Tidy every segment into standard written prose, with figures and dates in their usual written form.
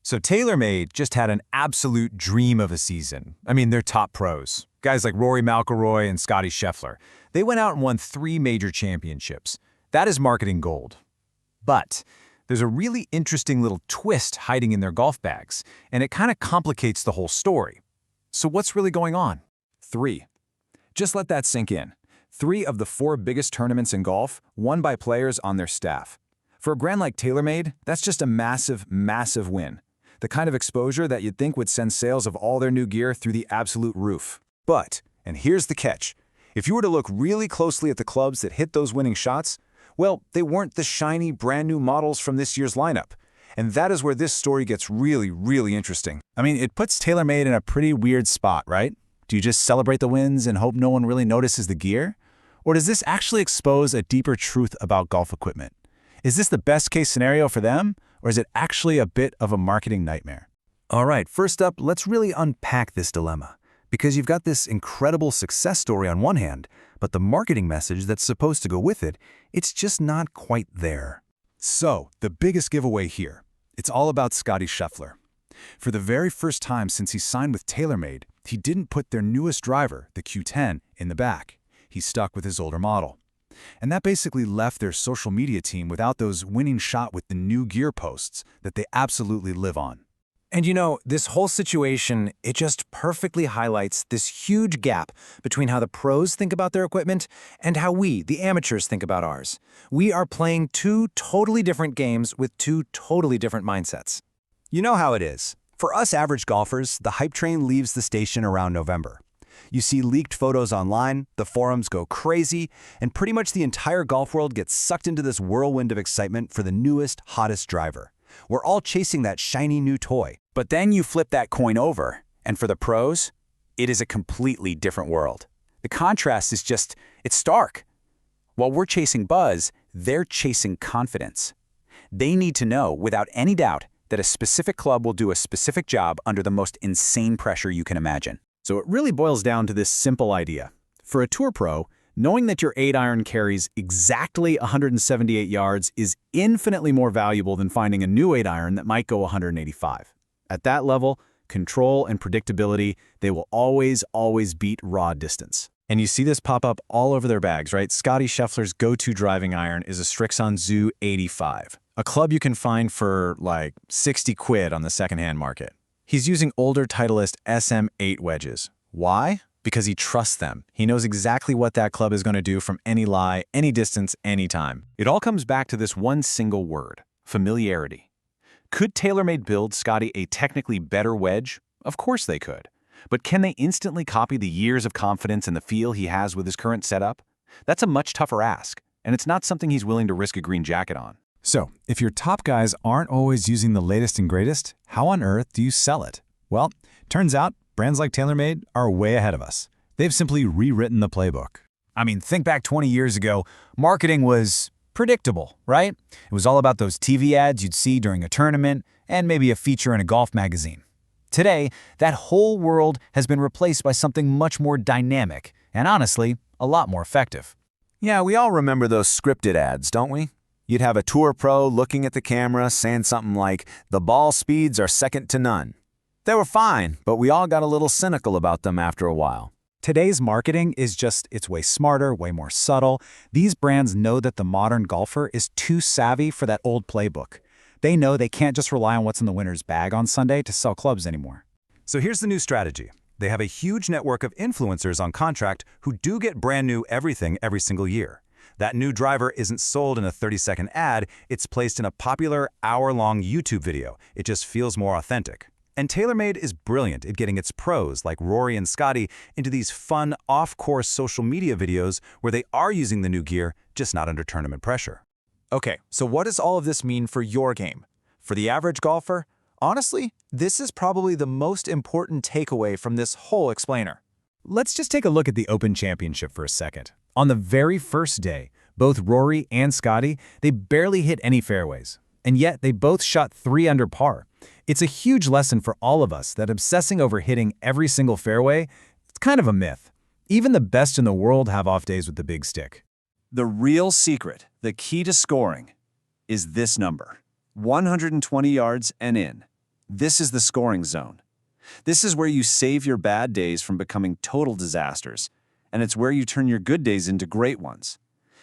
So Taylormade just had an absolute dream of a season. I mean, they're top pros. Guys like Rory and Scottie Scheffler. They went out and won 3 major championships. That is marketing gold. But there's a really interesting little twist hiding in their golf bags, and it kind of complicates the whole story. So what's really going on? 3. Just let that sink in. 3 of the 4 biggest tournaments in golf won by players on their staff. For a brand like Taylormade, that's just a massive, massive win. The kind of exposure that you'd think would send sales of all their new gear through the absolute roof. But, and here's the catch, if you were to look really closely at the clubs that hit those winning shots, well, they weren't the shiny, brand new models from this year's lineup. And that is where this story gets really, really interesting. I mean, it puts Taylormade in a pretty weird spot, right? Do you just celebrate the wins and hope no one really notices the gear? Or does this actually expose a deeper truth about golf equipment? Is this the best case scenario for them? Or is it actually a bit of a marketing nightmare? All right, first up, let's really unpack this dilemma. Because you've got this incredible success story on one hand, but the marketing message that's supposed to go with it, it's just not quite there. So, the biggest giveaway here, it's all about Scottie Scheffler. For the very first time since he signed with Taylormade, he didn't put their newest driver, the Q10, in the back. He stuck with his older model. And that basically left their social media team without those winning shot with the new gear posts that they absolutely live on. And you know, this whole situation, it just perfectly highlights this huge gap between how the pros think about their equipment and how we, the amateurs, think about ours. We are playing 2 totally different games with 2 totally different mindsets. You know how it is. For us average golfers, the hype train leaves the station around November. You see leaked photos online, the forums go crazy, and pretty much the entire golf world gets sucked into this whirlwind of excitement for the newest, hottest driver. We're all chasing that shiny new toy. But then you flip that coin over, and for the pros, it is a completely different world. The contrast is just, it's stark. While we're chasing buzz, they're chasing confidence. They need to know, without any doubt, that a specific club will do a specific job under the most insane pressure you can imagine. So it really boils down to this simple idea. For a tour pro, knowing that your 8-iron carries exactly 178 yards is infinitely more valuable than finding a new 8-iron that might go 185. At that level, control and predictability, they will always beat raw distance. And you see this pop up all over their bags, right? Scottie Scheffler's go-to driving iron is a Strixon Zoo 85, a club you can find for like 60 quid on the secondhand market. He's using older Titleist SM8 wedges. Why? Because he trusts them. He knows exactly what that club is going to do from any lie, any distance, any time. It all comes back to this one single word, familiarity. Could Taylormade build Scottie a technically better wedge? Of course they could. But can they instantly copy the years of confidence and the feel he has with his current setup? That's a much tougher ask, and it's not something he's willing to risk a green jacket on. So, if your top guys aren't always using the latest and greatest, how on earth do you sell it? Well, turns out brands like Taylormade are way ahead of us. They've simply rewritten the playbook. I mean, think back 20 years ago, marketing was predictable, right? It was all about those TV ads you'd see during a tournament and maybe a feature in a golf magazine. Today, that whole world has been replaced by something much more dynamic and honestly, a lot more effective. Yeah, we all remember those scripted ads, don't we? You'd have a tour pro looking at the camera saying something like, "The ball speeds are second to none." They were fine, but we all got a little cynical about them after a while. Today's marketing is it's way smarter, way more subtle. These brands know that the modern golfer is too savvy for that old playbook. They know they can't just rely on what's in the winner's bag on Sunday to sell clubs anymore. So here's the new strategy. They have a huge network of influencers on contract who do get brand new everything every single year. That new driver isn't sold in a 30-second ad, it's placed in a popular hour-long YouTube video. It just feels more authentic. And Taylormade is brilliant at getting its pros, like Rory and Scotty, into these fun, off-course social media videos where they are using the new gear, just not under tournament pressure. Okay, so what does all of this mean for your game? For the average golfer? Honestly, this is probably the most important takeaway from this whole explainer. Let's just take a look at the Open Championship for a second. On the very first day, both Rory and Scotty, they barely hit any fairways. And yet, they both shot 3 under par. It's a huge lesson for all of us that obsessing over hitting every single fairway, it's kind of a myth. Even the best in the world have off days with the big stick. The real secret, the key to scoring, is this number. 120 yards and in. This is the scoring zone. This is where you save your bad days from becoming total disasters, and it's where you turn your good days into great ones.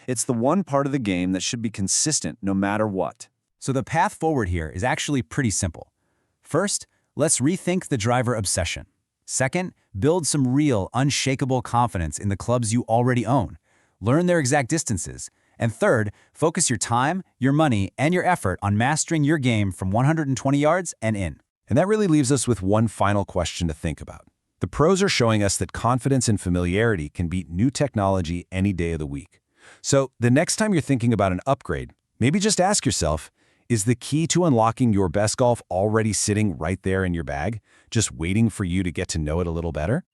It's the one part of the game that should be consistent no matter what. So the path forward here is actually pretty simple. First, let's rethink the driver obsession. Second, build some real, unshakable confidence in the clubs you already own. Learn their exact distances. And third, focus your time, your money, and your effort on mastering your game from 120 yards and in. And that really leaves us with one final question to think about. The pros are showing us that confidence and familiarity can beat new technology any day of the week. So the next time you're thinking about an upgrade, maybe just ask yourself, is the key to unlocking your best golf already sitting right there in your bag, just waiting for you to get to know it a little better?